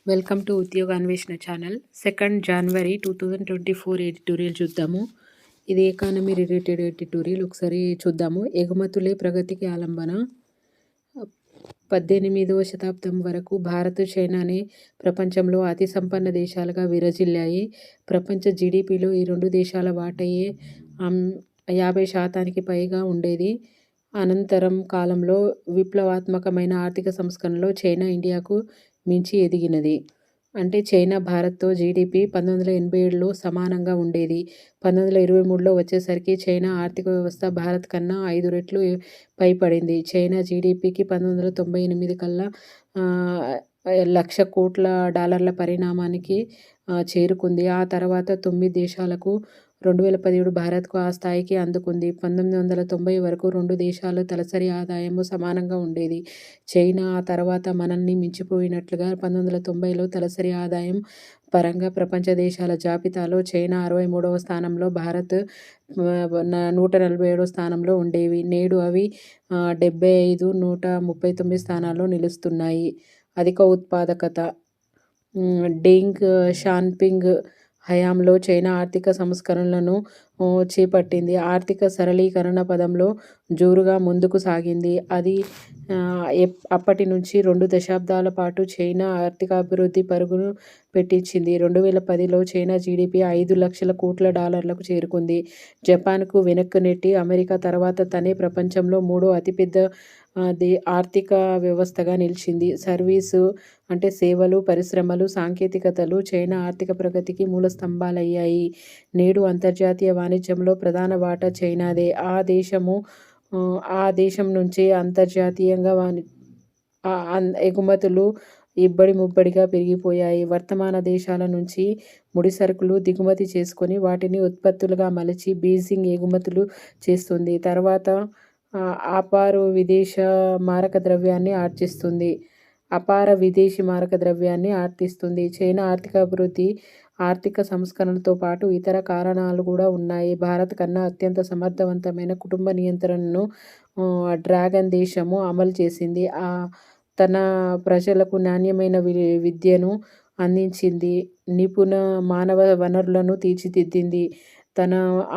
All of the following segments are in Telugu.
వెల్కమ్ టు ఉద్యోగ అన్వేషణ ఛానల్. 2 జనవరి 2024 ఎడిటోరియల్ చూద్దాము. ఇది ఎకానమీ రిలేటెడ్ ఎడిటోరియల్. ఒకసారి చూద్దాము. ఎగుమతులే ప్రగతికి ఆలంబన. 18వ శతాబ్దం వరకు భారత్, చైనానే ప్రపంచంలో అతి సంపన్న దేశాలుగా విరజిల్లాయి. ప్రపంచ జీడీపీలో ఈ రెండు దేశాల వాటాయే 50% పైగా ఉండేది. అనంతరం కాలంలో విప్లవాత్మకమైన ఆర్థిక సంస్కరణలో చైనా ఇండియాకు మించి ఎదిగినది. అంటే చైనా భారత్తో జీడీపీ 1987లో సమానంగా ఉండేది. 1923లో వచ్చేసరికి చైనా ఆర్థిక వ్యవస్థ భారత్ కన్నా 5 రెట్లు పైపడింది. చైనా జీడీపీకి 1998 కల్లా $1,00,00,000 పరిమాణానికి చేరుకుంది. ఆ తర్వాత 9 దేశాలకు, 2017 భారత్కు ఆ స్థాయికి అందుకుంది. 1990 వరకు రెండు దేశాల తలసరి ఆదాయము సమానంగా ఉండేది. చైనా ఆ తర్వాత మనల్ని మించిపోయినట్లుగా 1990లో తలసరి ఆదాయం పరంగా ప్రపంచ దేశాల జాబితాలో చైనా 63వ స్థానంలో, భారత్ 147వ స్థానంలో ఉండేవి. నేడు అవి 75, 139 స్థానాల్లో నిలుస్తున్నాయి. అధిక ఉత్పాదకత. డెంగ్ షాన్పింగ్ హయాంలో చైనా ఆర్థిక సంస్కరణలను చేపట్టింది. ఆర్థిక సరళీకరణ పదంలో జోరుగా ముందుకు సాగింది. అది అప్పటి నుంచి 2 దశాబ్దాల పాటు చైనా ఆర్థికాభివృద్ధి పరుగును పెట్టించింది. 2010లో చైనా జీడీపీ $5,00,00,000 చేరుకుంది. జపాన్కు వెనక్కు నెట్టి అమెరికా తర్వాత తనే ప్రపంచంలో 3వ అతిపెద్ద ఆర్థిక వ్యవస్థగా నిలిచింది. సర్వీసు అంటే సేవలు, పరిశ్రమలు, సాంకేతికతలు చైనా ఆర్థిక ప్రగతికి మూల స్తంభాలయ్యాయి. నేడు అంతర్జాతీయ వాణిజ్యంలో ప్రధాన వాటా చైనాదే. ఆ దేశం నుంచే అంతర్జాతీయంగా ఎగుమతులు ఇబ్బడి ముబ్బడిగా పెరిగిపోయాయి. వర్తమాన దేశాల నుంచి ముడిసరుకులు దిగుమతి చేసుకొని వాటిని ఉత్పత్తులుగా మలచి బీజింగ్ ఎగుమతులు చేస్తుంది. తర్వాత అపార విదేశీ మారక ద్రవ్యాన్ని ఆర్జిస్తుంది. చైనా ఆర్థికాభివృద్ధి, ఆర్థిక సంస్కరణలతో పాటు ఇతర కారణాలు కూడా ఉన్నాయి. భారత్ కన్నా అత్యంత సమర్థవంతమైన కుటుంబ నియంత్రణను డ్రాగన్ దేశము అమలు చేసింది. తన ప్రజలకు నాణ్యమైన విద్యను అందించింది. నిపుణ మానవ వనరులను తీర్చిదిద్దింది. తన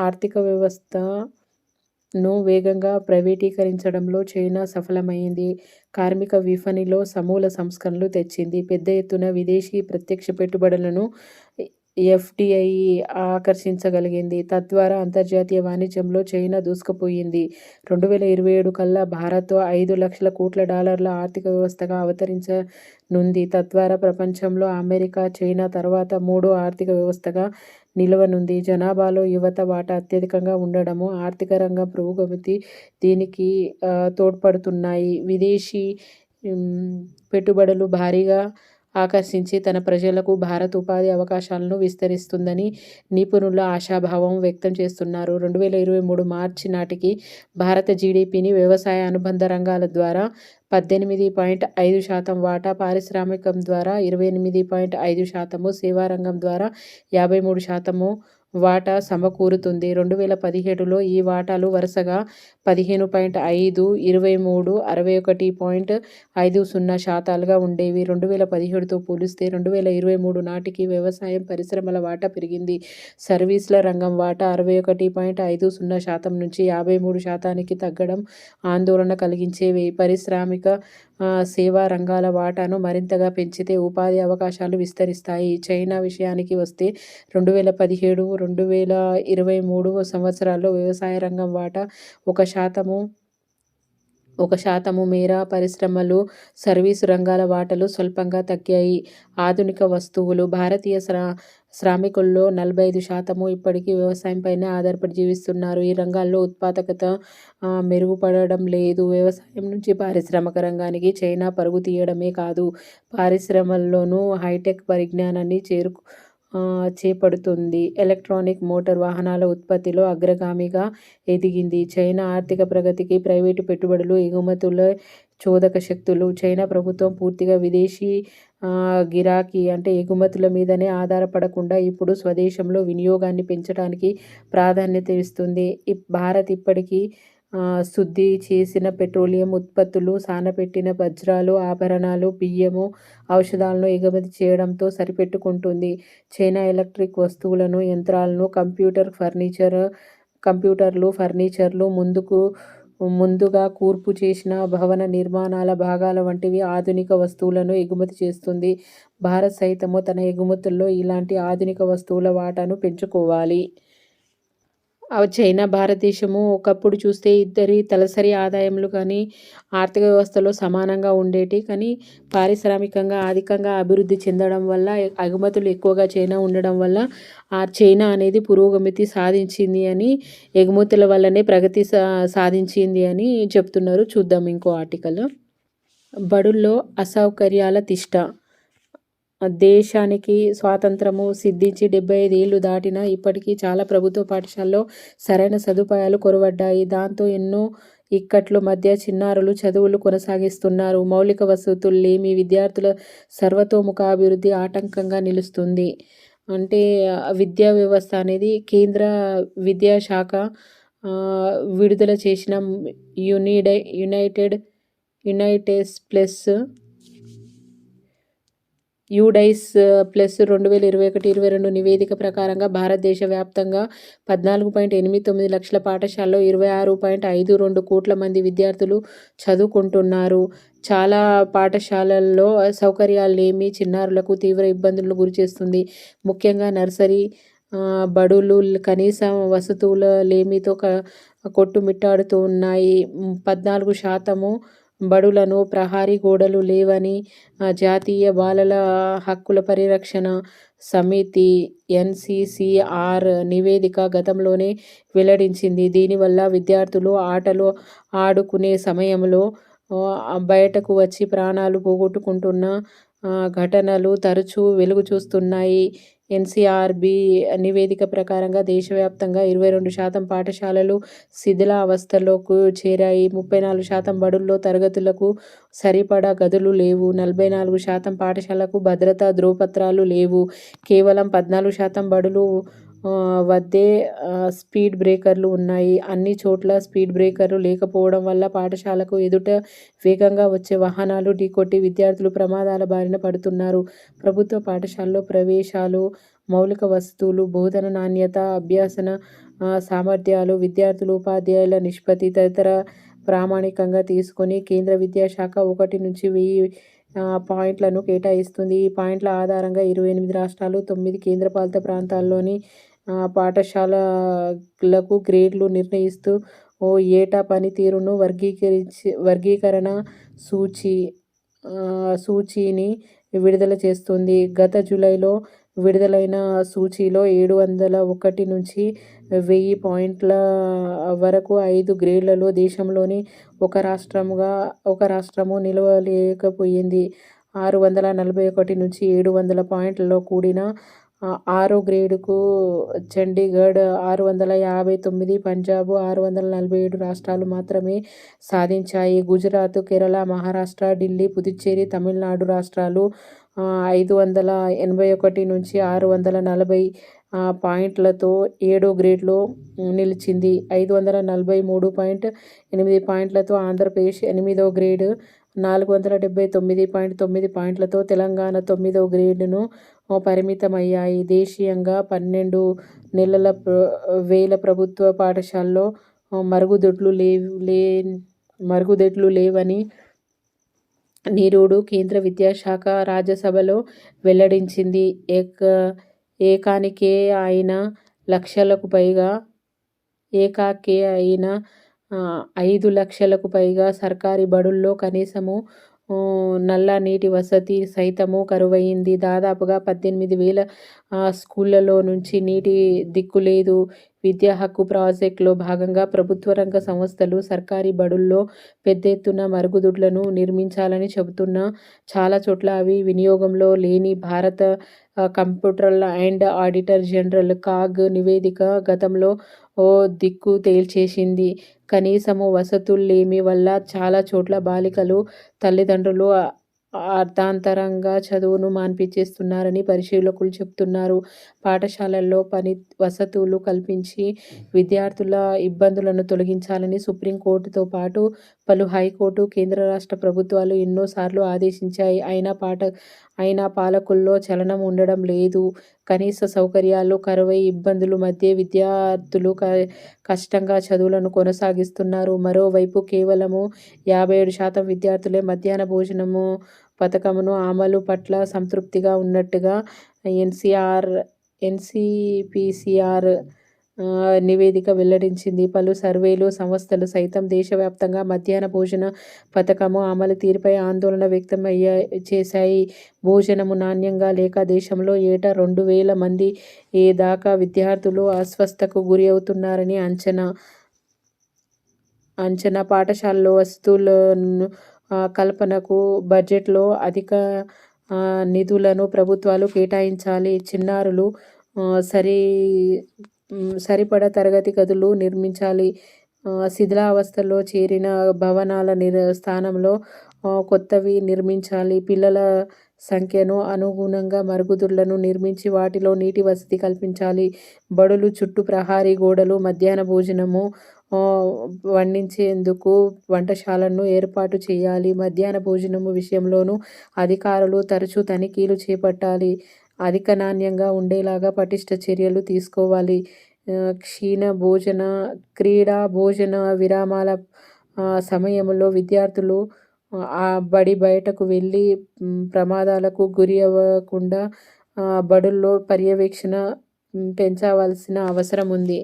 ఆర్థిక వ్యవస్థను వేగంగా ప్రైవేటీకరించడంలో చైనా సఫలమైంది. కార్మిక విపణిలో సమూల సంస్కరణలు తెచ్చింది. పెద్ద ఎత్తున విదేశీ ప్రత్యక్ష పెట్టుబడులను ఎఫ్డీఐ ఆకర్షించగలిగింది. తద్వారా అంతర్జాతీయ వాణిజ్యంలో చైనా దూసుకుపోయింది. 2027 కల్లా భారత్ $5,00,00,000 ఆర్థిక వ్యవస్థగా అవతరించనుంది. తద్వారా ప్రపంచంలో అమెరికా, చైనా తర్వాత 3వ ఆర్థిక వ్యవస్థగా నిలవనుంది. జనాభాలో యువత వాటా అత్యధికంగా ఉండడము, ఆర్థిక రంగం పురోగతి దీనికి తోడ్పడుతున్నాయి. విదేశీ పెట్టుబడులు భారీగా ఆకర్షించి తన ప్రజలకు భారత్ ఉపాధి అవకాశాలను విస్తరిస్తుందని నిపుణులు ఆశాభావం వ్యక్తం చేస్తున్నారు. 2023 మార్చి నాటికి భారత జీడీపీని వ్యవసాయ అనుబంధ రంగాల ద్వారా 18.5% వాటా, పారిశ్రామికం ద్వారా 28.5%, సేవారంగం ద్వారా 53% వాటా సమకూరుతుంది. 2017లో ఈ వాటాలు వరుసగా 15.5%, 23%, 61.50% ఉండేవి. 2017తో పోలిస్తే 2023 నాటికి వ్యవసాయం, పరిశ్రమల వాటా పెరిగింది. సర్వీసుల రంగం వాటా 61.50% నుంచి 53%కి తగ్గడం ఆందోళన కలిగించేవి. పారిశ్రామిక, సేవా రంగాల వాటాను మరింతగా పెంచితే ఉపాధి అవకాశాలు విస్తరిస్తాయి. చైనా విషయానికి వస్తే 2017, 2023 సంవత్సరాల్లో వ్యవసాయ రంగం వాటా 1% మేర, పరిశ్రమలు, సర్వీసు రంగాల వాటాలు స్వల్పంగా తగ్గాయి. ఆధునిక వస్తువులు. భారతీయ శ్రామికుల్లో 45% ఇప్పటికీ వ్యవసాయంపైనే ఆధారపడి జీవిస్తున్నారు. ఈ రంగాల్లో ఉత్పాదకత మెరుగుపడడం లేదు. వ్యవసాయం నుంచి పారిశ్రామిక రంగానికి చైనా పరుగు తీయడమే కాదు, పరిశ్రమల్లోనూ హైటెక్ పరిజ్ఞానాన్ని చేపడుతుంది. ఎలక్ట్రానిక్, మోటార్ వాహనాల ఉత్పత్తిలో అగ్రగామిగా ఎదిగింది. చైనా ఆర్థిక ప్రగతికి ప్రైవేటు పెట్టుబడులు, ఎగుమతులే చోదక శక్తులు. చైనా ప్రభుత్వం పూర్తిగా విదేశీ గిరాకీ అంటే ఎగుమతుల మీదనే ఆధారపడకుండా ఇప్పుడు స్వదేశంలో వినియోగాన్ని పెంచడానికి ప్రాధాన్యత ఇస్తుంది. భారత్ ఇప్పటికీ శుద్ధి చేసిన పెట్రోలియం ఉత్పత్తులు, సానపెట్టిన వజ్రాలు, ఆభరణాలు, బియ్యము, ఔషధాలను ఎగుమతి చేయడంతో సరిపెట్టుకుంటుంది. చైనా ఎలక్ట్రిక్ వస్తువులను, యంత్రాలను, కంప్యూటర్లు, ఫర్నిచర్లు, ముందుగా కూర్పు చేసిన భవన నిర్మాణాల భాగాల వంటివి ఆధునిక వస్తువులను ఎగుమతి చేస్తుంది. భారత్ సైతము తన ఎగుమతుల్లో ఇలాంటి ఆధునిక వస్తువుల వాటాను పెంచుకోవాలి. చైనా, భారతదేశము ఒకప్పుడు చూస్తే ఇద్దరి తలసరి ఆదాయములు కానీ ఆర్థిక వ్యవస్థలో సమానంగా ఉండేటి. కానీ పారిశ్రామికంగా అధికంగా అభివృద్ధి చెందడం వల్ల, ఎగుమతులు ఎక్కువగా చైనా ఉండడం వల్ల చైనా అనేది పురోగతి సాధించింది అని, ఎగుమతుల వల్లనే ప్రగతి సాధించింది అని చెప్తున్నారు. చూద్దాం ఇంకో ఆర్టికల్. బడుల్లో అసౌకర్యాల తిష్ట. దేశానికి స్వాతంత్రము సిద్ధించి 75 ఏళ్లు దాటినా ఇప్పటికీ చాలా ప్రభుత్వ పాఠశాలల్లో సరైన సదుపాయాలు కొరవడ్డాయి. దాంతో ఎన్నో ఇక్కట్ల మధ్య చిన్నారులు చదువులు కొనసాగిస్తున్నారు. మౌలిక వసతులు లేమి విద్యార్థుల సర్వతోముఖాభివృద్ధి ఆటంకంగా నిలుస్తుంది. అంటే విద్యా వ్యవస్థ అనేది కేంద్ర విద్యాశాఖ విడుదల చేసిన యుడైస్ ప్లస్ 2021-22 నివేదిక ప్రకారంగా భారతదేశ వ్యాప్తంగా 14.89 లక్షల పాఠశాలలో 26.52 కోట్ల మంది విద్యార్థులు చదువుకుంటున్నారు. చాలా పాఠశాలల్లో సౌకర్యాలు లేమి చిన్నారులకు తీవ్ర ఇబ్బందులకు గురిచేస్తుంది. ముఖ్యంగా నర్సరీ బడులు కనీస వసతుల లేమితో కొట్టుమిట్టాడుతూ ఉన్నాయి. 14% బడులను ప్రహరీ గోడలు లేవని జాతీయ బాలల హక్కుల పరిరక్షణ సమితి NCCR నివేదిక గతంలోనే వెల్లడించింది. దీనివల్ల విద్యార్థులు ఆటలు ఆడుకునే సమయంలో బయటకు వచ్చి ప్రాణాలు పోగొట్టుకుంటున్న ఘటనలు తరచూ వెలుగు చూస్తున్నాయి. NCRB నివేదిక ప్రకారంగా దేశవ్యాప్తంగా 22% పాఠశాలలు శిథిలావస్థలోకి చేరాయి. 34% బడుల్లో తరగతులకు సరిపడా గదులు లేవు. 44% పాఠశాలలకు భద్రతా ధ్రువపత్రాలు లేవు. కేవలం 14% బడుల వద్దే స్పీడ్ బ్రేకర్లు ఉన్నాయి. అన్ని చోట్ల స్పీడ్ బ్రేకర్లు లేకపోవడం వల్ల పాఠశాలకు ఎదుట వేగంగా వచ్చే వాహనాలు ఢీకొట్టి విద్యార్థులు ప్రమాదాల బారిన పడుతున్నారు. ప్రభుత్వ పాఠశాలల్లో ప్రవేశాలు, మౌలిక వసతులు, బోధన నాణ్యత, అభ్యసన సామర్థ్యాలు, విద్యార్థులు ఉపాధ్యాయుల నిష్పత్తి తదితర ప్రామాణికంగా తీసుకొని కేంద్ర విద్యాశాఖ 1 నుంచి 1000 పాయింట్లను కేటాయిస్తుంది. ఈ పాయింట్ల ఆధారంగా 28 రాష్ట్రాలు, 9 కేంద్రపాలిత ప్రాంతాల్లోని పాఠశాలలకు గ్రేడ్లు నిర్ణయిస్తూ ఏటా పనితీరును వర్గీకరణ సూచీని విడుదల చేస్తుంది. గత జూలైలో విడుదలైన సూచీలో 701 నుంచి 1000 పాయింట్ల వరకు 5 గ్రేడ్లలో దేశంలోని ఒక రాష్ట్రము నిలవలేకపోయింది. 641 నుంచి 700 పాయింట్లతో కూడిన 6వ గ్రేడ్కు చండీగఢ్ 659, పంజాబ్ 647 రాష్ట్రాలు మాత్రమే సాధించాయి. గుజరాత్, కేరళ, మహారాష్ట్ర, ఢిల్లీ, పుదుచ్చేరి, తమిళనాడు రాష్ట్రాలు 581 నుంచి 640 పాయింట్లతో 7వ గ్రేడ్లో నిలిచింది. 543.8 పాయింట్లతో ఆంధ్రప్రదేశ్ 8వ గ్రేడ్, 479.9 పాయింట్లతో తెలంగాణ 9వ గ్రేడ్ను పరిమితమయ్యాయి. దేశీయంగా 12,000 ప్రభుత్వ పాఠశాలల్లో మరుగుదొడ్లు లేవని నిరుడు కేంద్ర విద్యాశాఖ రాజ్యసభలో వెల్లడించింది. ఏకానికే అయిన 5 లక్షలకు పైగా సర్కారీ బడుల్లో కనీసము నల్ల నీటి వసతి సైతము కరువైంది. దాదాపుగా 18,000 స్కూళ్లలో నుంచి నీటి దిక్కులేదు. విద్యా హక్కు ప్రాజెక్టులో భాగంగా ప్రభుత్వ రంగ సంస్థలు సర్కారీ బడుల్లో పెద్ద ఎత్తున మరుగుదొడ్లను నిర్మించాలని చెబుతున్నా చాలా చోట్ల అవి వినియోగంలో లేని భారత comptroller and auditor general (CAG) నివేదిక గతంలో దిక్కు తేల్చేసింది. కనీసము వసతుల్లేమి వల్ల చాలా చోట్ల బాలికలు తల్లిదండ్రులు అర్థాంతరంగా చదువును మాన్పించేస్తున్నారని పరిశీలకులు చెబుతున్నారు. పాఠశాలల్లో వసతులు కల్పించి విద్యార్థుల ఇబ్బందులను తొలగించాలని సుప్రీంకోర్టుతో పాటు పలు హైకోర్టు, కేంద్ర రాష్ట్ర ప్రభుత్వాలు ఎన్నోసార్లు ఆదేశించాయి. అయినా పాలకుల్లో చలనం ఉండడం లేదు. కనీస సౌకర్యాలు కరువై ఇబ్బందుల మధ్యే విద్యార్థులు కష్టంగా చదువులను కొనసాగిస్తున్నారు. మరోవైపు కేవలము 57% విద్యార్థులే మధ్యాహ్న భోజనము పథకమును అమలు పట్ల సంతృప్తిగా ఉన్నట్టుగా ఎన్సీపీసీఆర్ నివేదిక వెల్లడించింది. పలు సర్వేలు సంస్థలు సైతం దేశవ్యాప్తంగా మధ్యాహ్న భోజన పథకము అమలు తీరుపై ఆందోళన వ్యక్తం చేశాయి. భోజనము నాణ్యంగా లేక దేశంలో ఏటా 2,000 మంది దాకా విద్యార్థులు అస్వస్థతకు గురి అవుతున్నారని అంచనా. పాఠశాలలో వసతుల కల్పనకు బడ్జెట్లో అధిక నిధులను ప్రభుత్వాలు కేటాయించాలి. చిన్నారులు సరిపడా తరగతి గదులు నిర్మించాలి. శిథిలావస్థలో చేరిన భవనాల స్థానంలో కొత్తవి నిర్మించాలి. పిల్లల సంఖ్యను అనుగుణంగా మరుగుదొడ్లను నిర్మించి వాటిలో నీటి వసతి కల్పించాలి. బడులు చుట్టూ ప్రహరీ గోడలు, మధ్యాహ్న భోజనము వండించేందుకు వంటశాలను ఏర్పాటు చేయాలి. మధ్యాహ్న భోజనము విషయంలోనూ అధికారులు తరచూ తనిఖీలు చేపట్టాలి. అధిక నాణ్యంగా ఉండేలాగా పటిష్ట చర్యలు తీసుకోవాలి. క్రీడా భోజన విరామాల సమయంలో విద్యార్థులు బడి బయటకు వెళ్ళి ప్రమాదాలకు గురి అవ్వకుండా బడుల్లో పర్యవేక్షణ పెంచవలసిన అవసరం ఉంది.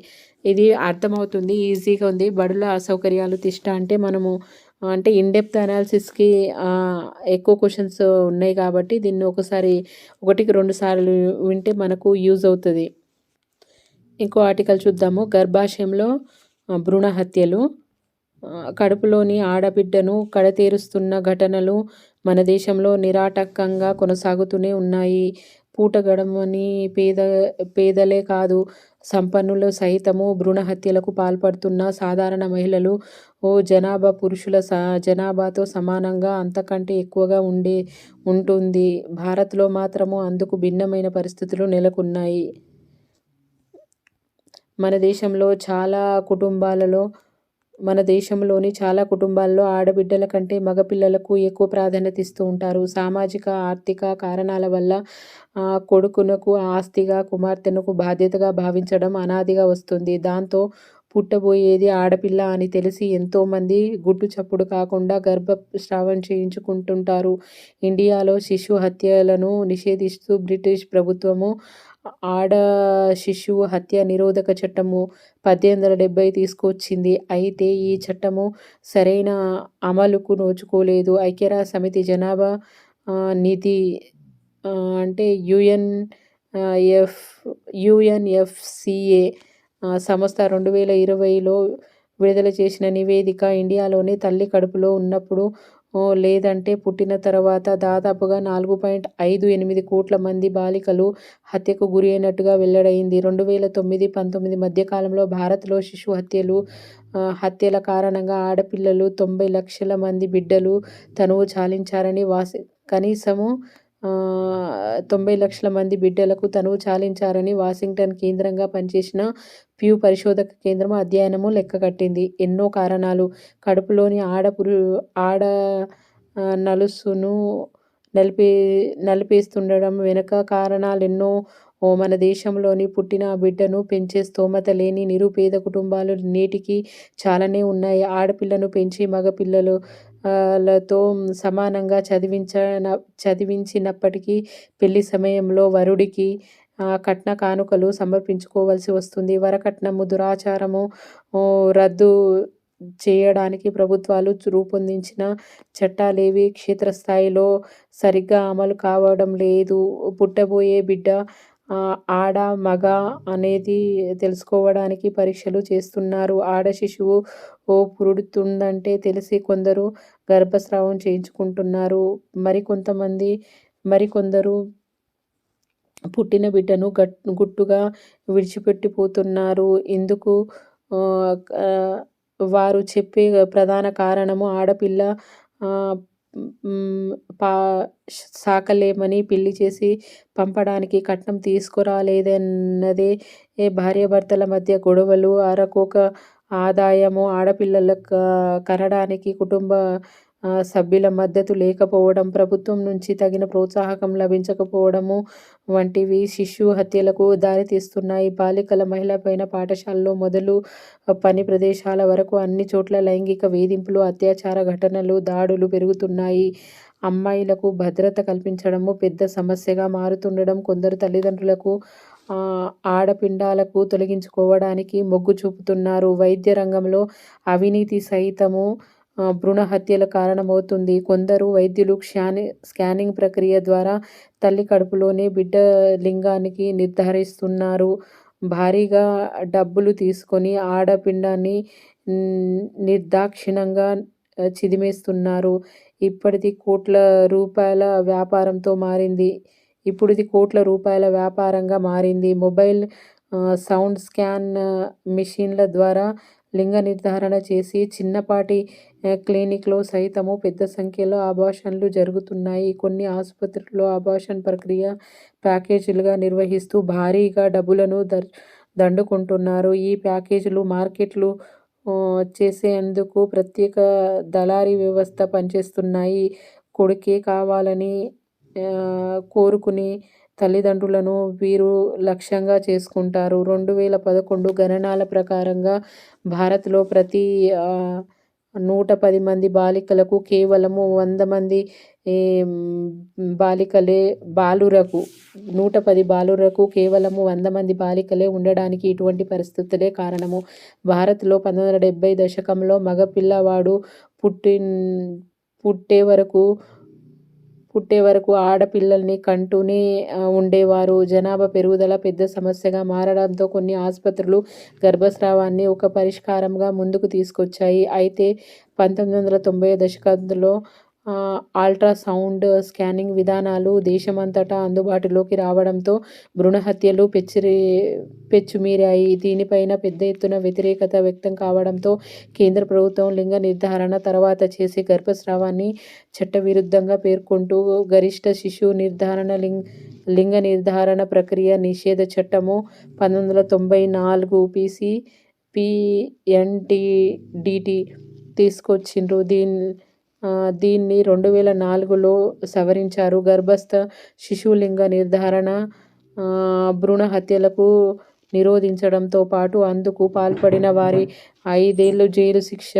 ఇది అర్థమవుతుంది, ఈజీగా ఉంది. బడుల అసౌకర్యాలు తిష్ట అంటే మనము ఇన్ డెప్త్ అనాలిసిస్కి ఎక్కువ క్వశ్చన్స్ ఉన్నాయి కాబట్టి దీన్ని ఒకటికి 2 సార్లు వింటే మనకు యూజ్ అవుతుంది. ఇంకో ఆర్టికల్ చూద్దాము. గర్భాశయంలో భ్రూణ హత్యలు. కడుపులోని ఆడబిడ్డను కడతేరుస్తున్న ఘటనలు మన దేశంలో నిరాటంకంగా కొనసాగుతూనే ఉన్నాయి. పూట గడవని పేదలే కాదు, సంపన్నులు సైతము భ్రూణ హత్యలకు పాల్పడుతున్న సాధారణ మహిళలు జనాభా పురుషుల జనాభాతో సమానంగా అంతకంటే ఎక్కువగా ఉంటుంది. భారత్లో మాత్రము అందుకు భిన్నమైన పరిస్థితులు నెలకొన్నాయి. మన దేశంలోని చాలా కుటుంబాల్లో ఆడబిడ్డల కంటే మగపిల్లలకు ఎక్కువ ప్రాధాన్యత ఇస్తూ ఉంటారు. సామాజిక, ఆర్థిక కారణాల వల్ల కొడుకునకు ఆస్తిగా, కుమార్తెనకు బాధ్యతగా భావించడం అనాదిగా వస్తుంది. దాంతో పుట్టబోయేది ఆడపిల్ల అని తెలిసి ఎంతోమంది గుట్టు చప్పుడు కాకుండా గర్భస్రావం చేయించుకుంటుంటారు. ఇండియాలో శిశు హత్యలను నిషేధిస్తూ బ్రిటిష్ ప్రభుత్వము ఆడ శిశువు హత్య నిరోధక చట్టము 1870 తీసుకొచ్చింది. అయితే ఈ చట్టము సరైన అమలుకు నోచుకోలేదు. ఐక్యరాజ్యసమితి జనాభా నిధి యుఎన్ఎఫ్సిఏ సంస్థ 2020లో విడుదల చేసిన నివేదిక ఇండియాలోని తల్లి కడుపులో ఉన్నప్పుడు లేదంటే పుట్టిన తర్వాత దాదాపుగా 4.58 కోట్ల మంది బాలికలు హత్యకు గురి అయినట్టుగా వెల్లడైంది. 2009-19 మధ్యకాలంలో భారత్లో శిశు హత్యల కారణంగా ఆడపిల్లలు 90 లక్షల మంది బిడ్డలు తనువు చాలించారని కనీసము 90 లక్షల మంది బిడ్డలకు తనువు చాలించారని వాషింగ్టన్ కేంద్రంగా పనిచేసిన ప్యూ పరిశోధక కేంద్రం అధ్యయనము లెక్కగట్టింది. ఎన్నో కారణాలు. కడుపులోని ఆడ నలుసును నలిపేస్తుండడం వెనుక కారణాలెన్నో. మన దేశంలోని పుట్టిన బిడ్డను పెంచే స్తోమత లేని నిరుపేద కుటుంబాలు నేటికి చాలానే ఉన్నాయి. ఆడపిల్లను పెంచి మగపిల్లలతో సమానంగా చదివించినప్పటికీ పెళ్లి సమయంలో వరుడికి కట్న కానుకలు సమర్పించుకోవలసి వస్తుంది. వరకట్నము దురాచారము రద్దు చేయడానికి ప్రభుత్వాలు రూపొందించిన చట్టాలేవి క్షేత్రస్థాయిలో సరిగ్గా అమలు కావడం లేదు. పుట్టబోయే బిడ్డ ఆడ మగ అనేది తెలుసుకోవడానికి పరీక్షలు చేస్తున్నారు. ఆడ శిశువు పుడుతుందంటే తెలిసి కొందరు గర్భస్రావం చేయించుకుంటున్నారు. మరికొందరు పుట్టిన బిడ్డను గుట్టుగా విడిచిపెట్టిపోతున్నారు. ఇందుకు వారు చెప్పే ప్రధాన కారణము ఆడపిల్ల హ్మ్. పా సాకలేమని పెళ్లి చేసి పంపడానికి కట్నం తీసుకురాలేదన్నదే భార్యాభర్తల మధ్య గొడవలు, అరకొక ఆదాయము, ఆడపిల్లల కనడానికి కుటుంబ సభ్యుల మద్దతు లేకపోవడం, ప్రభుత్వం నుంచి తగిన ప్రోత్సాహకం లభించకపోవడము వంటివి శిశు హత్యలకు దారితీస్తున్నాయి. బాలికల మహిళలపైన పాఠశాలలో మొదలు పని ప్రదేశాల వరకు అన్ని చోట్ల లైంగిక వేధింపులు, అత్యాచార ఘటనలు, దాడులు పెరుగుతున్నాయి. అమ్మాయిలకు భద్రత కల్పించడము పెద్ద సమస్యగా మారుతుండడం, కొందరు తల్లిదండ్రులకు ఆడపిండాలకు తొలగించుకోవడానికి మొగ్గు చూపుతున్నారు. వైద్య రంగంలో అవినీతి సైతము భ్రూణ హత్యల కారణమవుతుంది. కొందరు వైద్యులు స్కానింగ్ ప్రక్రియ ద్వారా తల్లి కడుపులోనే బిడ్డ లింగానికి నిర్ధారిస్తున్నారు. భారీగా డబ్బులు తీసుకొని ఆడపిండాన్ని నిర్దాక్షిణ్యంగా చిదిమేస్తున్నారు. ఇప్పుడిది కోట్ల రూపాయల వ్యాపారంగా మారింది. మొబైల్ సౌండ్ స్కాన్ మెషిన్ల ద్వారా లింగ నిర్ధారణ చేసి చిన్నపాటి క్లినిక్‌లో సైతము పెద్ద సంఖ్యలో అబార్షన్లు జరుగుతున్నాయి. కొన్ని ఆసుపత్రుల్లో అబార్షన్ ప్రక్రియ ప్యాకేజీలుగా నిర్వహిస్తూ భారీగా డబ్బులను దండుకుంటున్నారు. ఈ ప్యాకేజీలు మార్కెట్లు చేసేందుకు ప్రత్యేక దళారీ వ్యవస్థ పనిచేస్తున్నాయి. కొడుకే కావాలని కోరుకునే తల్లిదండ్రులను వీరు లక్ష్యంగా చేసుకుంటారు. 2011 గణనాల ప్రకారంగా భారత్‌లో ప్రతి 110 మంది బాలికలకు కేవలము 100 మంది బాలురకు 110 బాలురకు కేవలము 100 మంది బాలికలే ఉండడానికి ఇటువంటి పరిస్థితులే కారణము. భారత్‌లో 1970 దశకంలో మగ పిల్లవాడు పుట్టే వరకు ఆడపిల్లల్ని కంటూనే ఉండేవారు. జనాభా పెరుగుదల పెద్ద సమస్యగా మారడంతో కొన్ని ఆసుపత్రులు గర్భస్రావాన్ని ఒక పరిష్కారంగా ముందుకు తీసుకొచ్చాయి. అయితే 1990 దశకంలో అల్ట్రాసౌండ్ స్కానింగ్ విధానాలు దేశమంతటా అందుబాటులోకి రావడంతో భ్రూణ హత్యలు పెచ్చుమీరాయి. దీనిపైన పెద్ద ఎత్తున వ్యతిరేకత వ్యక్తం కావడంతో కేంద్ర ప్రభుత్వం లింగ నిర్ధారణ తర్వాత చేసే గర్భస్రావాన్ని చట్టవిరుద్ధంగా పేర్కొంటూ గరిష్ఠ శిశు లింగ నిర్ధారణ ప్రక్రియ నిషేధ చట్టము 1994 పిఎన్డిటి తీసుకొచ్చిండ్రు. దీన్ని 2004లో సవరించారు. గర్భస్థ శిశువు లింగ నిర్ధారణ భ్రూణ హత్యలకు నిరోధించడంతో పాటు అందుకు పాల్పడిన వారి 5 ఏళ్ల జైలు శిక్ష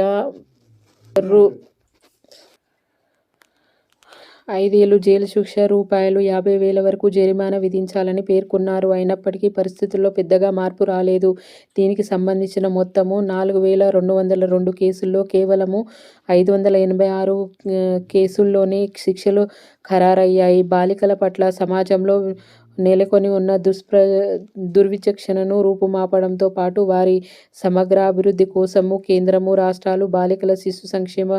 రూపాయలు 50,000 వరకు జరిమానా విధించాలని పేర్కొన్నారు. అయినప్పటికీ పరిస్థితుల్లో పెద్దగా మార్పు రాలేదు. దీనికి సంబంధించిన మొత్తము 4,202 కేసుల్లో కేవలము 586 కేసుల్లోనే శిక్షలు ఖరారయ్యాయి. బాలికల పట్ల సమాజంలో నెలకొని ఉన్న దుర్విచక్షణను రూపుమాపడంతో పాటు వారి సమగ్రాభివృద్ధి కోసము కేంద్రము, రాష్ట్రాలు బాలికల శిశు సంక్షేమ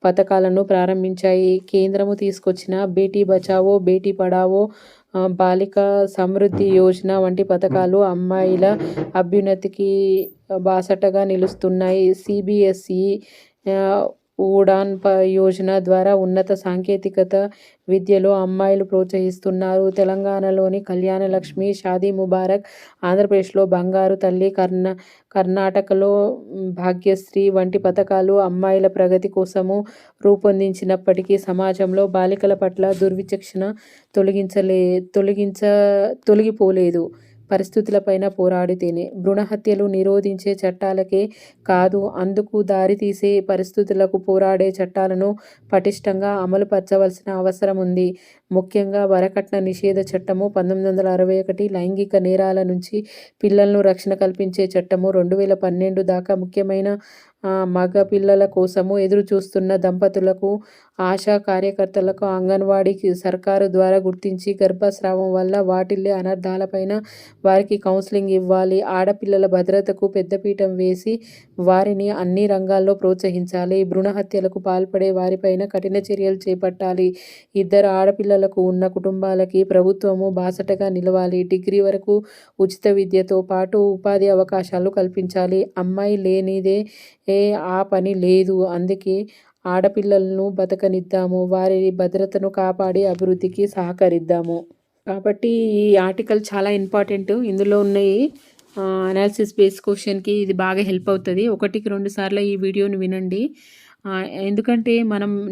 పథకాలను ప్రారంభించాయి. కేంద్రము తీసుకొచ్చిన బేటీ బచావో, బేటీ పడావో, బాలికా సమృద్ధి యోజన వంటి పథకాలు అమ్మాయిల అభ్యున్నతికి బాసటగా నిలుస్తున్నాయి. సిబిఎస్ఇ ఉడాన్ యోజన ద్వారా ఉన్నత సాంకేతికత విద్యలో అమ్మాయిలు ప్రోత్సహిస్తున్నారు. తెలంగాణలోని కళ్యాణలక్ష్మి, షాదీ ముబారక్, ఆంధ్రప్రదేశ్లో బంగారు తల్లి, కర్ణాటకలో భాగ్యశ్రీ వంటి పథకాలు అమ్మాయిల ప్రగతి కోసము రూపొందించినప్పటికీ సమాజంలో బాలికల పట్ల దుర్విచక్షణ తొలగిపోలేదు. పరిస్థితులపైన పోరాడితేనే. భ్రూణ హత్యలు నిరోధించే చట్టాలకే కాదు, అందుకు దారితీసే పరిస్థితులకు పోరాడే చట్టాలను పటిష్టంగా అమలుపరచవలసిన అవసరం ఉంది. ముఖ్యంగా వరకట్న నిషేధ చట్టము 1961, లైంగిక నేరాల నుంచి పిల్లలకు రక్షణ కల్పించే చట్టము 2012 దాకా ముఖ్యమైన మగ పిల్లల కోసము ఎదురుచూస్తున్న దంపతులకు, ఆశా కార్యకర్తలకు అంగన్వాడీ సర్కారు ద్వారా గుర్తించి గర్భస్రావం వల్ల వాటిల్లే అనర్థాలపైన వారికి కౌన్సిలింగ్ ఇవ్వాలి. ఆడపిల్లల భద్రతకు పెద్దపీట వేసి వారిని అన్ని రంగాల్లో ప్రోత్సహించాలి. భ్రూణ హత్యలకు పాల్పడే వారిపైన కఠిన చర్యలు చేపట్టాలి. ఇద్దరు ఆడపిల్లలకు ఉన్న కుటుంబాలకి ప్రభుత్వము బాసటగా నిలవాలి. డిగ్రీ వరకు ఉచిత విద్యతో పాటు ఉపాధి అవకాశాలు కల్పించాలి. అమ్మాయి లేనిదే ఆ పని లేదు. అందుకే ఆడపిల్లలను బతకనిద్దాము. వారి భద్రతను కాపాడి అభివృద్ధికి సహకరిద్దాము. కాబట్టి ఈ ఆర్టికల్ చాలా ఇంపార్టెంట్. ఇందులో ఉన్నాయి అనాలిసిస్ బేస్ క్వశ్చన్‌కి ఇది బాగా హెల్ప్ అవుతది. 1కి 2 సార్లు ఈ వీడియోని వినండి. ఎందుకంటే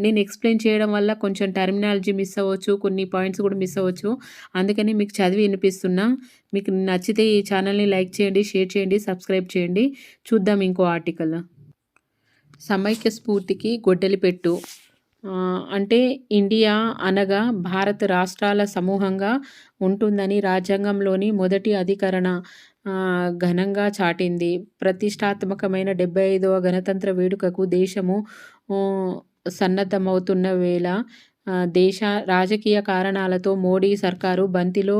నేను ఎక్స్‌ప్లెయిన్ చేయడం వల్ల కొంచెం టర్మినాలజీ మిస్ అవ్వచ్చు. కొన్ని పాయింట్స్ కూడా మిస్ అవ్వచ్చు. అందుకని మీకు చదివి వినిపిస్తున్నా. మీకు నచ్చితే ఈ ఛానల్‌ని లైక్ చేయండి, షేర్ చేయండి, సబ్స్క్రైబ్ చేయండి. చూద్దాం ఇంకో ఆర్టికల్. సమైక్య స్ఫూర్తికి గొడ్డలిపెట్టు. అంటే ఇండియా అనగా భారత రాష్ట్రాల సమూహంగా ఉంటుందని రాజ్యాంగంలోని మొదటి అధికరణ ఘనంగా చాటింది. ప్రతిష్టాత్మకమైన 75వ గణతంత్ర వేడుకకు దేశము సన్నద్ధమవుతున్న వేళ దేశ రాజకీయ కారణాలతో మోడీ సర్కారు బంతిలో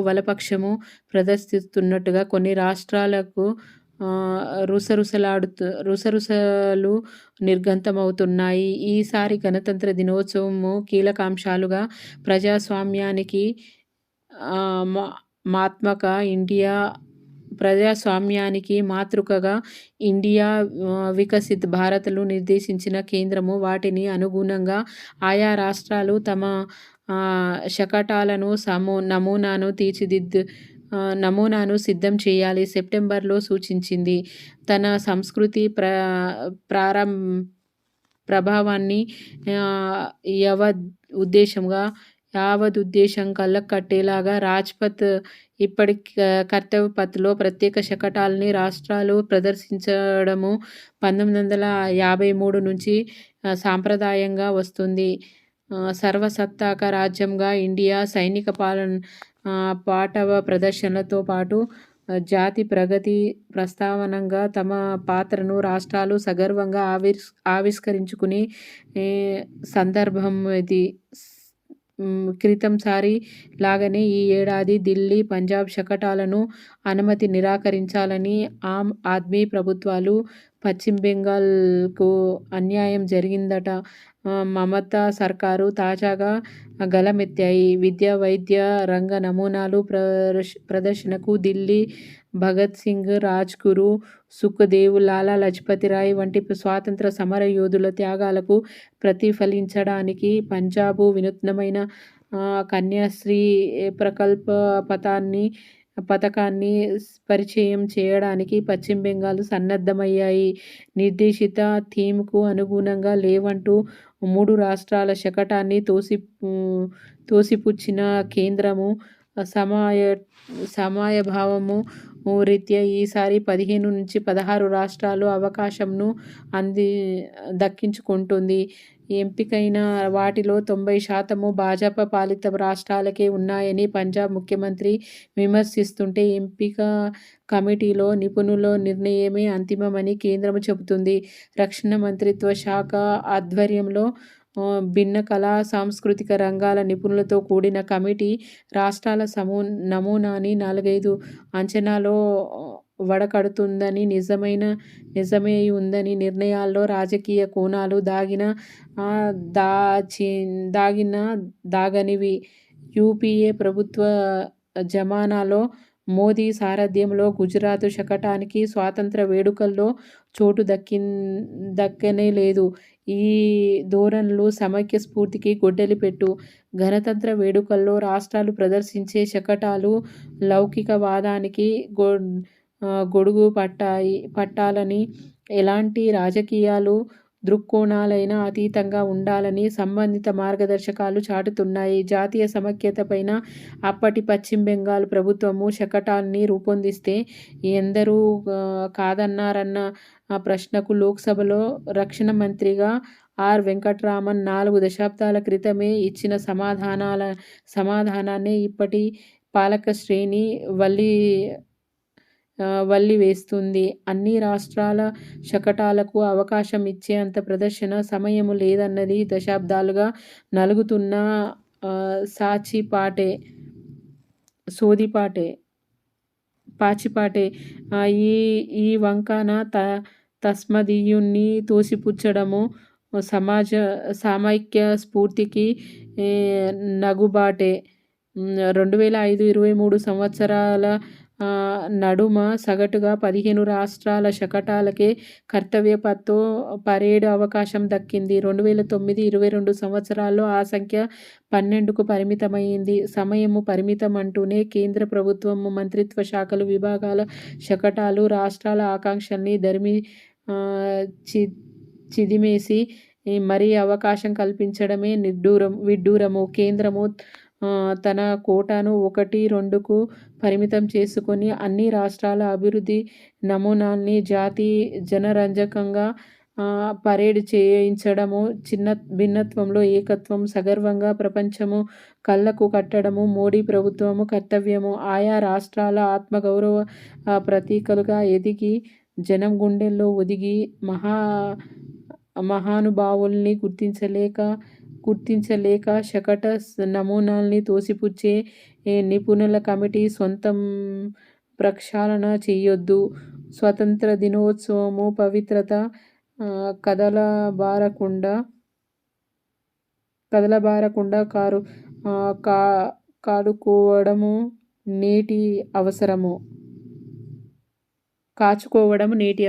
వలపక్షము ప్రదర్శిస్తున్నట్టుగా కొన్ని రాష్ట్రాలకు రుసరుసలు నిర్గతమవుతున్నాయి. ఈసారి గణతంత్ర దినోత్సవము కీలకాంశాలుగా ప్రజాస్వామ్యానికి మాతృకగా ఇండియా వికసిత్ భారత్‌లు నిర్దేశించిన కేంద్రము వాటిని అనుగుణంగా ఆయా రాష్ట్రాలు తమ శకటాలను నమూనాను సిద్ధం చేయాలి సెప్టెంబర్లో సూచించింది. తన సంస్కృతి ప్రభావాన్ని యావదుద్దేశం కళ్ళకట్టేలాగా రాజ్‌పథ్ ఇప్పటి కర్తవ్య పథ్‌లో ప్రత్యేక శకటాల్ని రాష్ట్రాలు ప్రదర్శించడము 1953 నుంచి సాంప్రదాయంగా వస్తుంది. సర్వసత్తాక రాజ్యంగా ఇండియా సైనిక పాటవ ప్రదర్శనలతో పాటు జాతి ప్రగతి ప్రస్తావనగా తమ పాత్రను రాష్ట్రాలు సగర్వంగా ఆవిష్కరించుకునే సందర్భం ఇది. క్రితంసారి లాగానే ఈ ఏడాది ఢిల్లీ, పంజాబ్ శకటాలను అనుమతి నిరాకరించాలని ఆమ్ ఆద్మీ ప్రభుత్వాలు పశ్చిమ బెంగాల్‌కు అన్యాయం జరిగిందట మమతా సర్కారు తాజాగా గళమెత్తాయి. విద్య, వైద్య రంగ నమూనాలు ప్రదర్శనకు ఢిల్లీ భగత్ సింగ్, రాజ్‌గురు, సుఖ్‌దేవ్, లాలా లజపతి రాయ్ వంటి స్వాతంత్ర సమర యోధుల త్యాగాలకు ప్రతిఫలించడానికి పంజాబ్ వినూత్నమైన కన్యాశ్రీ ప్రకల్ప పథకాన్ని పరిచయం చేయడానికి పశ్చిమ బెంగాల్ సన్నద్ధమయ్యాయి. నిర్దేశిత థీమ్‌కు అనుగుణంగా లేవంటూ 3 రాష్ట్రాల శకటాన్ని తోసిపుచ్చిన కేంద్రము సమయాభావము రీత్యా ఈసారి 15-16 రాష్ట్రాలు అవకాశంను దక్కించుకుంటుంది. ఎంపికైన వాటిలో 90% భాజపా పాలిత రాష్ట్రాలకే ఉన్నాయని పంజాబ్ ముఖ్యమంత్రి విమర్శిస్తుంటే ఎంపిక కమిటీలో నిపుణుల నిర్ణయమే అంతిమమని కేంద్రం చెబుతుంది. రక్షణ మంత్రిత్వ శాఖ ఆధ్వర్యంలో భిన్న కళా, సాంస్కృతిక రంగాల నిపుణులతో కూడిన కమిటీ రాష్ట్రాల నమూనాని 4-5 అంచనాలో వడకడుతుందని నిజమై ఉందని నిర్ణయాల్లో రాజకీయ కోణాలు దాగనివి. యూపీఏ ప్రభుత్వ జమానాలో మోదీ సారథ్యంలో గుజరాత్ శకటానికి స్వాతంత్ర వేడుకల్లో చోటు దక్కనేలేదు. ఈ ధోరణులు సమైక్య స్ఫూర్తికి గొడ్డలిపెట్టు. గణతంత్ర వేడుకల్లో రాష్ట్రాలు ప్రదర్శించే శకటాలు లౌకికవాదానికి గొడుగు పట్టాలని, ఎలాంటి రాజకీయాలు దృక్కోణాలైనా అతీతంగా ఉండాలని సంబంధిత మార్గదర్శకాలు చాటుతున్నాయి. జాతీయ సమైక్యతపైన అప్పటి పశ్చిమ బెంగాల్ ప్రభుత్వము శకటాల్ని రూపొందిస్తే ఎందరూ కాదన్నారన్న ప్రశ్నకు లోక్సభలో రక్షణ మంత్రిగా ఆర్. వెంకట్రామన్ 4 దశాబ్దాల క్రితమే ఇచ్చిన సమాధానాన్నే ఇప్పటి పాలకశ్రేణి వల్లివేస్తుంది. అన్ని రాష్ట్రాల శకటాలకు అవకాశం ఇచ్చేంత ప్రదర్శన సమయము లేదన్నది దశాబ్దాలుగా నలుగుతున్న పాచిపాటే. ఈ వంకన తస్మదీయుణ్ణి తోసిపుచ్చడము సమైక్య స్ఫూర్తికి నగుబాటే. 2005-23 సంవత్సరాల నడుమ సగటుగా 15 రాష్ట్రాల శకటాలకే కర్తవ్యపథ్తో పరేడ్ అవకాశం దక్కింది. 2009-22 సంవత్సరాల్లో ఆ సంఖ్య 12కు పరిమితమయింది. సమయము పరిమితమంటూనే కేంద్ర ప్రభుత్వం మంత్రిత్వ శాఖలు, విభాగాల శకటాలు రాష్ట్రాల ఆకాంక్షల్ని చిదిమేసి మరీ అవకాశం కల్పించడమే విడ్డూరము. కేంద్రము తన కోటాను 1-2కు పరిమితం చేసుకొని అన్ని రాష్ట్రాల అభివృద్ధి నమూనాల్ని జనరంజకంగా పరేడ్ చేయించడము, భిన్నత్వంలో ఏకత్వం సగర్వంగా ప్రపంచము కళ్ళకు కట్టడము మోడీ ప్రభుత్వము కర్తవ్యము. ఆయా రాష్ట్రాల ఆత్మగౌరవ ప్రతీకలుగా ఎదిగి జనం గుండెల్లో ఒదిగి మహానుభావుల్ని గుర్తించలేక శకట నమూనాల్ని తోసిపుచ్చే నిపుణుల కమిటీ సొంతం ప్రక్షాళన చెయ్యొద్దు. స్వతంత్ర దినోత్సవము పవిత్రత కదలబారకుండా కాచుకోవడము నేటి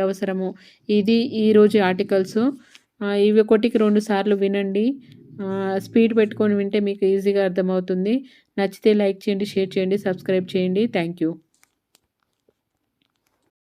అవసరము. ఇది ఈరోజు ఆర్టికల్స్. ఇవి ఒకటికి 2 సార్లు వినండి. స్పీడ్ పెట్టుకొని వింటే మీకు ఈజీగా అర్థమవుతుంది. నచ్చితే లైక్ చేయండి, షేర్ చేయండి, సబ్స్క్రైబ్ చేయండి. Thank you.